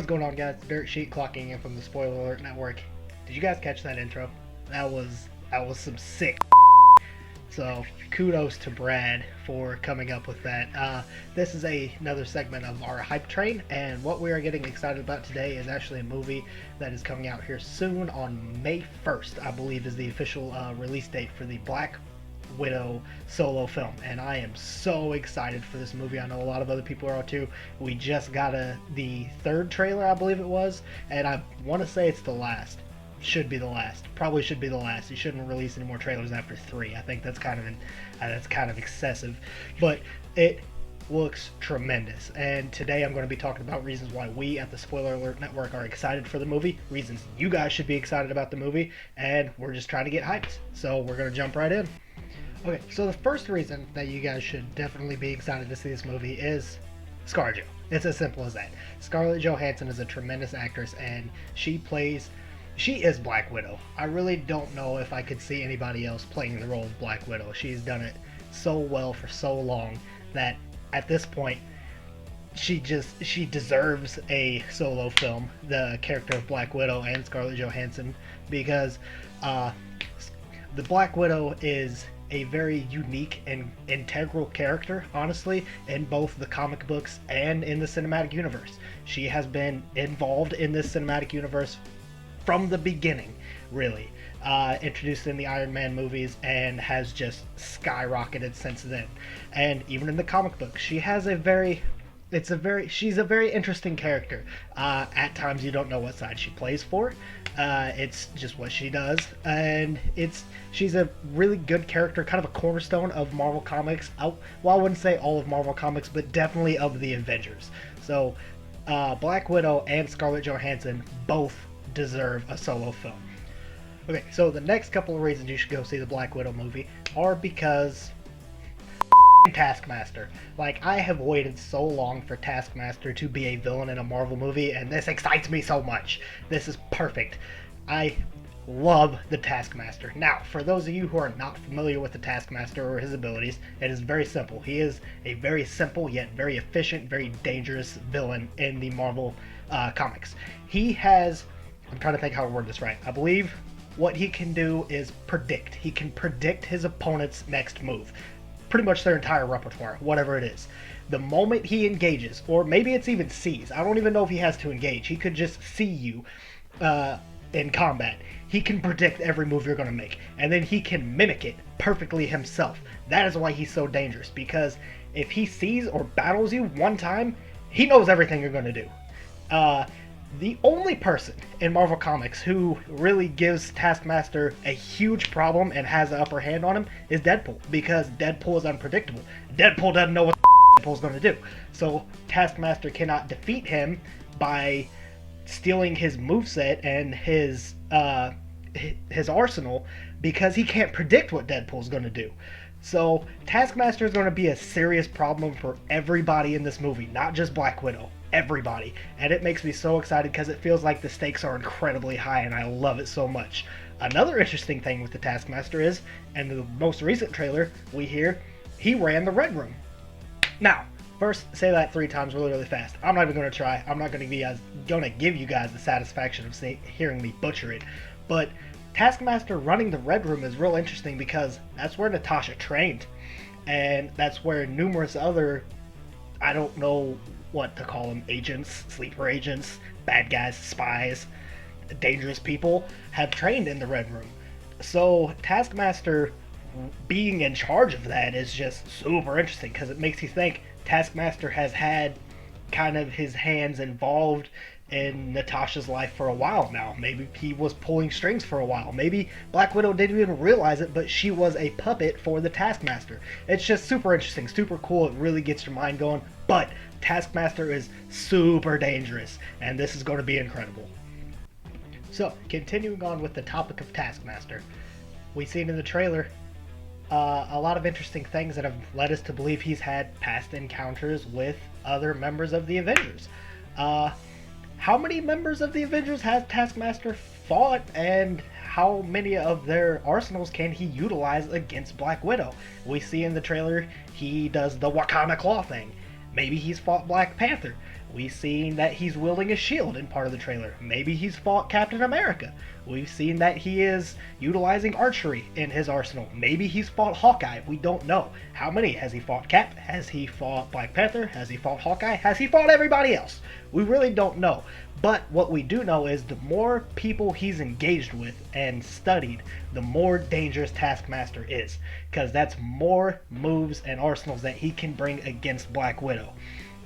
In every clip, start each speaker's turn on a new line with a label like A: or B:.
A: What's going on, guys? Dirtsheet clocking in from the Spoiler Alert Network. Did you guys catch that intro? That was some sick. So kudos to Brad for coming up with that. This is another segment of our hype train, and what we are getting excited about today is actually a movie that is coming out here soon on May 1st, I believe, is the official release date for the Black Widow solo film, and I am so excited for this movie. I know a lot of other people are too. We just got the third trailer, I believe it was, and I want to say it's the last. Should be the last. Probably should be the last. You shouldn't release any more trailers after 3. I think that's kind of excessive, but it looks tremendous. And today I'm going to be talking about reasons why we at the Spoiler Alert Network are excited for the movie, reasons you guys should be excited about the movie, and we're just trying to get hyped. So we're going to jump right in. Okay, so the first reason that you guys should definitely be excited to see this movie is ScarJo. It's as simple as that. Scarlett Johansson is a tremendous actress, and she is Black Widow. I really don't know if I could see anybody else playing the role of Black Widow. She's done it so well for so long that at this point, she deserves a solo film, the character of Black Widow and Scarlett Johansson, because the Black Widow is a very unique and integral character, honestly, in both the comic books and in the cinematic universe. She has been involved in this cinematic universe from the beginning, really. Introduced in the Iron Man movies and has just skyrocketed since then. And even in the comic book, she's a very interesting character. At times you don't know what side she plays for. It's just what she does, and she's a really good character, kind of a cornerstone of Marvel Comics. Well, I wouldn't say all of Marvel Comics, but definitely of the Avengers. So Black Widow and Scarlett Johansson both deserve a solo film. Okay, so the next couple of reasons you should go see the Black Widow movie are because Taskmaster. Like, I have waited so long for Taskmaster to be a villain in a Marvel movie, and this excites me so much. This is perfect. I love the Taskmaster. Now, for those of you who are not familiar with the Taskmaster or his abilities, it is very simple. He is a very simple yet very efficient, very dangerous villain in the Marvel comics. I'm trying to think how to word this right. I believe what he can do is predict. He can predict his opponent's next move. Pretty much their entire repertoire, whatever it is. The moment he engages, or maybe it's even sees, I don't even know if he has to engage. He could just see you in combat. He can predict every move you're going to make, and then he can mimic it perfectly himself. That is why he's so dangerous, because if he sees or battles you one time, he knows everything you're going to do. The only person in Marvel Comics who really gives Taskmaster a huge problem and has the upper hand on him is Deadpool, because Deadpool is unpredictable. Deadpool doesn't know what Deadpool's going to do. So Taskmaster cannot defeat him by stealing his moveset and his arsenal, because he can't predict what Deadpool's going to do. So Taskmaster is going to be a serious problem for everybody in this movie, not just Black Widow. Everybody. And it makes me so excited because it feels like the stakes are incredibly high, and I love it so much. Another interesting thing with the Taskmaster is, in the most recent trailer, we hear he ran the Red Room. Now, first, say that 3 times really, really fast. I'm not even going to try. I'm not going to give you guys the satisfaction of hearing me butcher it. But Taskmaster running the Red Room is real interesting because that's where Natasha trained. And that's where numerous other, I don't know what to call them, agents, sleeper agents, bad guys, spies, dangerous people, have trained in the Red Room. So Taskmaster being in charge of that is just super interesting, because it makes you think Taskmaster has had kind of his hands involved in Natasha's life for a while now. Maybe he was pulling strings for a while. Maybe Black Widow didn't even realize it, but she was a puppet for the Taskmaster. It's just super interesting, super cool. It really gets your mind going. But Taskmaster is super dangerous, and this is going to be incredible. So, continuing on with the topic of Taskmaster, we've seen in the trailer a lot of interesting things that have led us to believe he's had past encounters with other members of the Avengers. How many members of the Avengers has Taskmaster fought, and how many of their arsenals can he utilize against Black Widow? We see in the trailer he does the Wakanda Claw thing. Maybe he's fought Black Panther. We've seen that he's wielding a shield in part of the trailer. Maybe he's fought Captain America. We've seen that he is utilizing archery in his arsenal. Maybe he's fought Hawkeye. We don't know. How many? Has he fought Cap? Has he fought Black Panther? Has he fought Hawkeye? Has he fought everybody else? We really don't know. But what we do know is the more people he's engaged with and studied, the more dangerous Taskmaster is. Because that's more moves and arsenals that he can bring against Black Widow.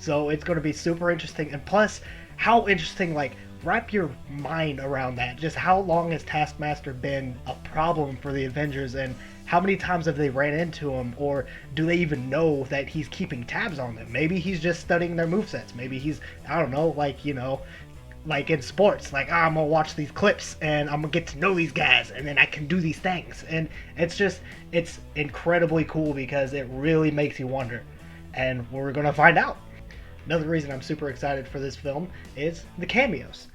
A: So it's going to be super interesting. And plus, how interesting, like, wrap your mind around that. Just how long has Taskmaster been a problem for the Avengers, and how many times have they ran into him, or do they even know that he's keeping tabs on them? Maybe he's just studying their movesets. Maybe he's, I don't know, like, you know, like in sports, like, I'm gonna watch these clips and I'm gonna get to know these guys and then I can do these things. And it's incredibly cool because it really makes you wonder. And we're gonna find out. Another reason I'm super excited for this film is the cameos.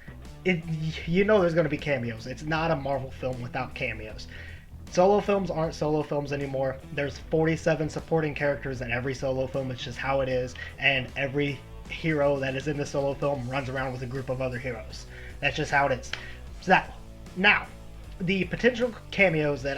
A: You know there's going to be cameos. It's not a Marvel film without cameos. Solo films aren't solo films anymore. There's 47 supporting characters in every solo film. It's just how it is. And every hero that is in the solo film runs around with a group of other heroes. That's just how it is. So now, the potential cameos that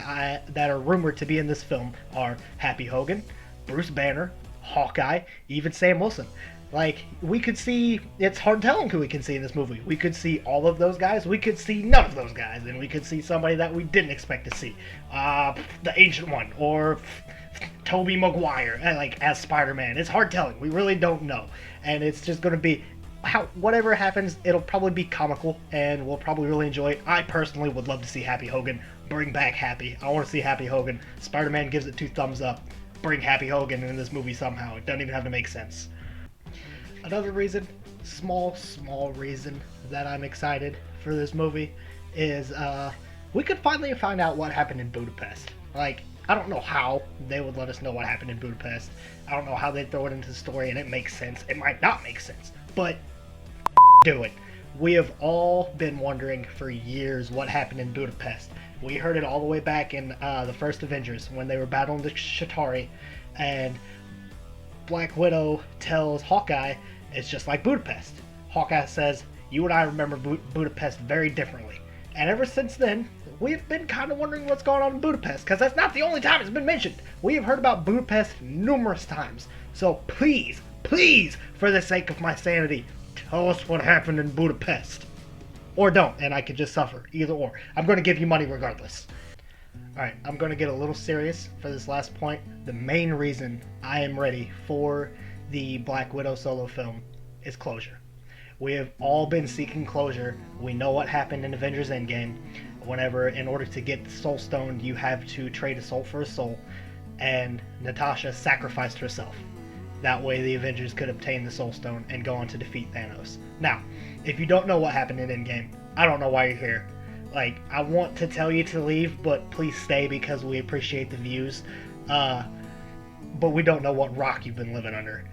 A: are rumored to be in this film are Happy Hogan, Bruce Banner, Hawkeye, even Sam Wilson. Like, we could see, it's hard telling who we can see in this movie. We could see all of those guys, we could see none of those guys, and we could see somebody that we didn't expect to see. The Ancient One, or Tobey Maguire, like, as Spider-Man. It's hard telling. We really don't know. And it's just going to be, whatever happens, it'll probably be comical, and we'll probably really enjoy it. I personally would love to see Happy Hogan. Bring back Happy. I want to see Happy Hogan. Spider-Man gives it 2 thumbs up. Bring Happy Hogan in this movie somehow. It doesn't even have to make sense. Another reason, small reason that I'm excited for this movie is we could finally find out what happened in Budapest. Like, I don't know how they would let us know what happened in Budapest. I don't know how they'd throw it into the story and it makes sense. It might not make sense, but do it. We have all been wondering for years what happened in Budapest. We heard it all the way back in the first Avengers when they were battling the Chitauri, and Black Widow tells Hawkeye, it's just like Budapest. Hawkeye says, you and I remember Budapest very differently. And ever since then, we've been kind of wondering what's going on in Budapest, because that's not the only time it's been mentioned. We have heard about Budapest numerous times. So please, for the sake of my sanity, tell us what happened in Budapest. Or don't, and I could just suffer. Either or. I'm going to give you money regardless. Alright, I'm going to get a little serious for this last point. The main reason I am ready for the Black Widow solo film is closure. We have all been seeking closure. We know what happened in Avengers Endgame. Whenever, in order to get the Soul Stone, you have to trade a soul for a soul. And Natasha sacrificed herself. That way the Avengers could obtain the Soul Stone and go on to defeat Thanos. Now, if you don't know what happened in Endgame, I don't know why you're here. Like, I want to tell you to leave, but please stay because we appreciate the views. But we don't know what rock you've been living under.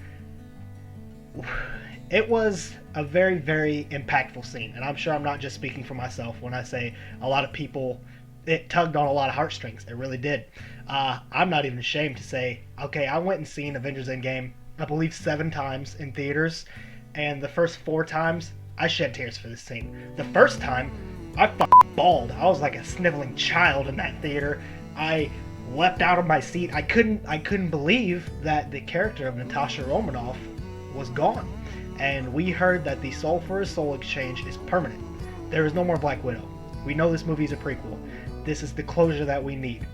A: It was a very, very impactful scene, and I'm sure I'm not just speaking for myself when I say a lot of people, it tugged on a lot of heartstrings. It really did. I'm not even ashamed to say, okay, I went and seen Avengers Endgame, I believe 7 times in theaters, and the first 4 times, I shed tears for this scene. The first time, I bawled. I was like a sniveling child in that theater. I leapt out of my seat. I couldn't believe that the character of Natasha Romanoff was gone. And we heard that the soul for a soul exchange is permanent. There is no more Black Widow. We know this movie is a prequel. This is the closure that we need.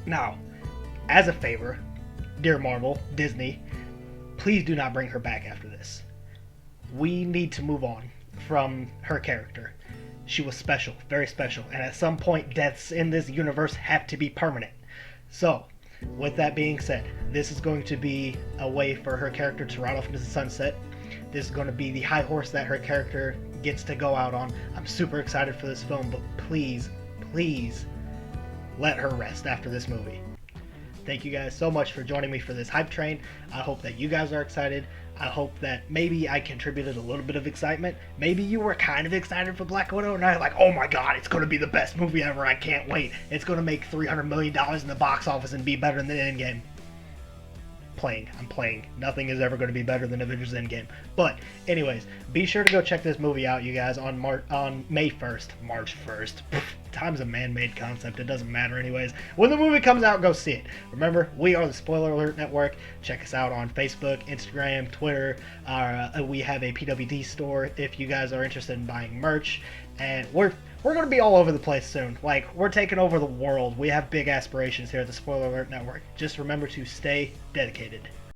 A: Now, as a favor, dear Marvel, Disney, please do not bring her back after this. We need to move on from her character. She was special, very special, and at some point deaths in this universe have to be permanent. So, with that being said, this is going to be a way for her character to ride off into the sunset. This is going to be the high horse that her character gets to go out on. I'm super excited for this film, but please let her rest after this movie. Thank you guys so much for joining me for this hype train. I hope that you guys are excited. I hope that maybe I contributed a little bit of excitement. Maybe you were kind of excited for Black Widow, and I was like, oh my god, it's going to be the best movie ever. I can't wait. It's going to make $300 million in the box office and be better than Endgame. playing. I'm playing. Nothing is ever going to be better than Avengers Endgame. But anyways, be sure to go check this movie out, you guys, on May 1st, March 1st. Time's a man-made concept. It doesn't matter anyways. When the movie comes out, go see it. Remember, we are the Spoiler Alert Network. Check us out on Facebook, Instagram, Twitter. We have a PWD store if you guys are interested in buying merch. And we're going to be all over the place soon. Like, we're taking over the world. We have big aspirations here at the Spoiler Alert Network. Just remember to stay dedicated.